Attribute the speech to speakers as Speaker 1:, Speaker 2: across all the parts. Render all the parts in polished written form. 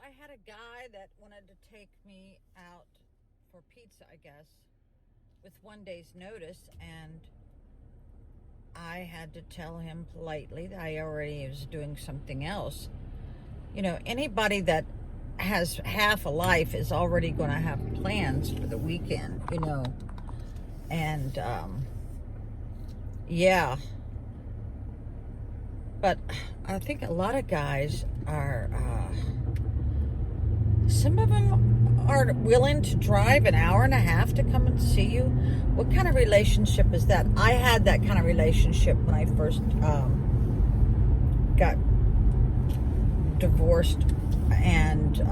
Speaker 1: I had a guy that wanted to take me out for pizza, I guess, with 1 day's notice, and I had to tell him politely that I already was doing something else. You know, anybody that has half a life is already going to have plans for the weekend, you know. And, yeah. But I think a lot of guys are, some of them are willing to drive an hour and a half to come and see you. What kind of relationship is that? I had that kind of relationship when I first got divorced, and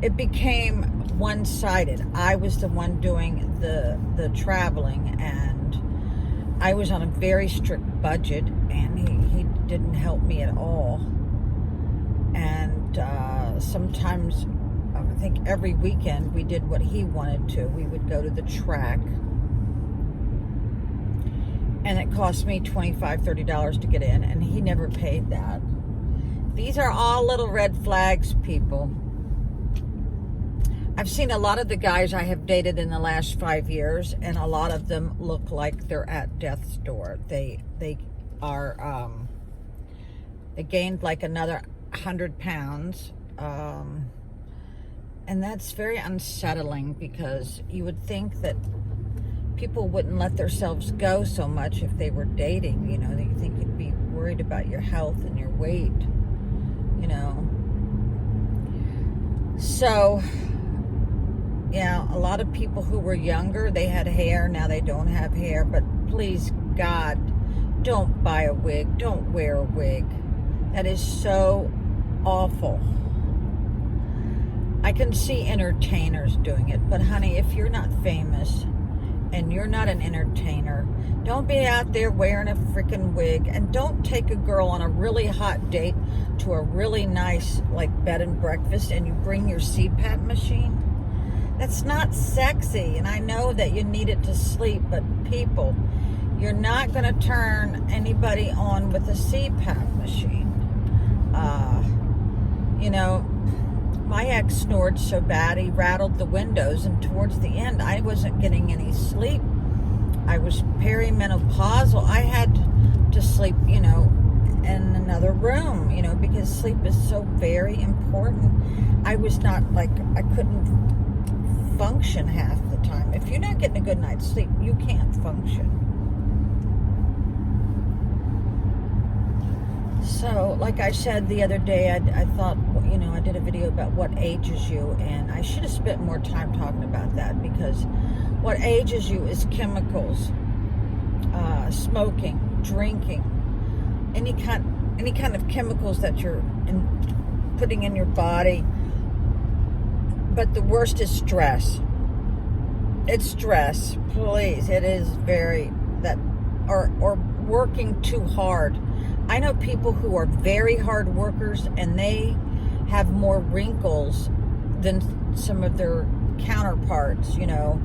Speaker 1: it became one-sided. I was the one doing the traveling, and I was on a very strict budget, and he didn't help me at all. And sometimes, I think every weekend, we did what he wanted to. We would go to the track, and it cost me $25, $30 to get in, and he never paid that. These are all little red flags, people. I've seen a lot of the guys I have dated in the last 5 years, and a lot of them look like they're at death's door. They are, they gained like another 100 pounds, and that's very unsettling, because you would think that people wouldn't let themselves go so much if they were dating. You know, you think you'd be worried about your health and your weight, you know. So, yeah, a lot of people who were younger, they had hair, now they don't have hair. But please, God, don't buy a wig. Don't wear a wig. That is so awful. I can see entertainers doing it, but honey, if you're not famous and you're not an entertainer, don't be out there wearing a freaking wig, and don't take a girl on a really hot date to a really nice, like, bed and breakfast, and you bring your CPAP machine. That's not sexy, and I know that you need it to sleep, but people, you're not going to turn anybody on with a CPAP machine. You know, my ex snored so bad he rattled the windows, and towards the end I wasn't getting any sleep. I was perimenopausal. I had to sleep, you know, in another room, you know, because sleep is so very important. I was not, like, I couldn't function half the time. If you're not getting a good night's sleep, you can't function. So, like I said the other day, I thought, you know, I did a video about what ages you, and I should have spent more time talking about that, because what ages you is chemicals, smoking, drinking, any kind of chemicals that you're putting in your body. But the worst is stress. It's stress, please. It is very, that, or working too hard. I know people who are very hard workers, and they have more wrinkles than some of their counterparts, you know.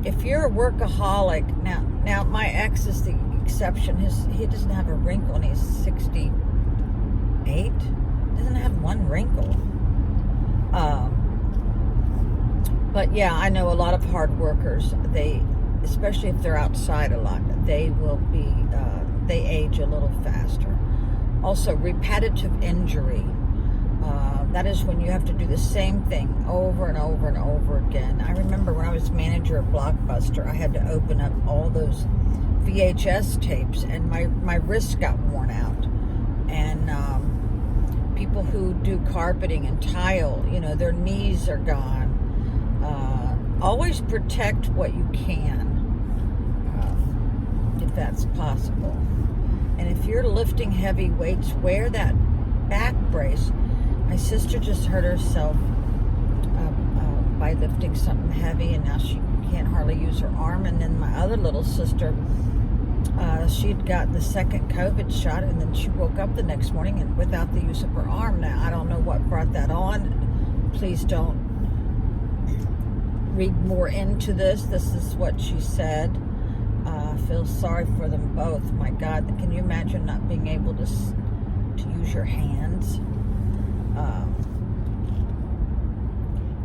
Speaker 1: If you're a workaholic, now my ex is the exception. He doesn't have a wrinkle, and he's 68. Doesn't have one wrinkle. But yeah, I know a lot of hard workers. They, especially if they're outside a lot, they will be, they age a little faster. Also, repetitive injury. That is when you have to do the same thing over and over and over again. I remember when I was manager at Blockbuster, I had to open up all those VHS tapes, and my wrists got worn out. And people who do carpeting and tile, you know, their knees are gone. Always protect what you can, if that's possible. And if you're lifting heavy weights, wear that back brace. My sister just hurt herself by lifting something heavy, and now she can't hardly use her arm. And then my other little sister, she'd gotten the second COVID shot, and then she woke up the next morning and without the use of her arm. Now, I don't know what brought that on. Please don't read more into this. This is what she said. I feel sorry for them both. My God, can you imagine not being able to use your hands?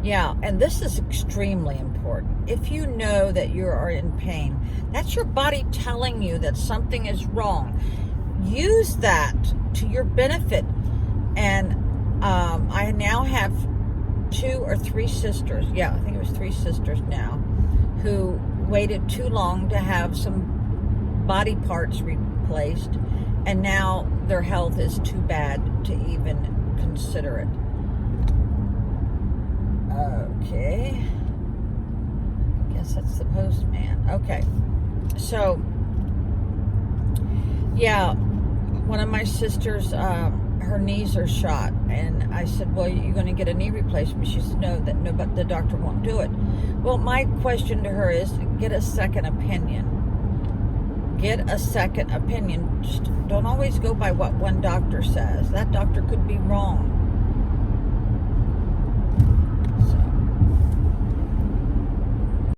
Speaker 1: Yeah, and this is extremely important. If you know that you are in pain, that's your body telling you that something is wrong. Use that to your benefit. And I now have 2 or 3 sisters. Yeah, I think it was 3 sisters now, who waited too long to have some body parts replaced, and now their health is too bad to even consider it. Okay. Guess that's the postman. Okay. So, yeah, one of my sisters, her knees are shot, and I said, well, you're going to get a knee replacement. She said, no, but the doctor won't do it. Well, my question to her is, get a second opinion. Get a second opinion. Just don't always go by what one doctor says. That doctor could be wrong.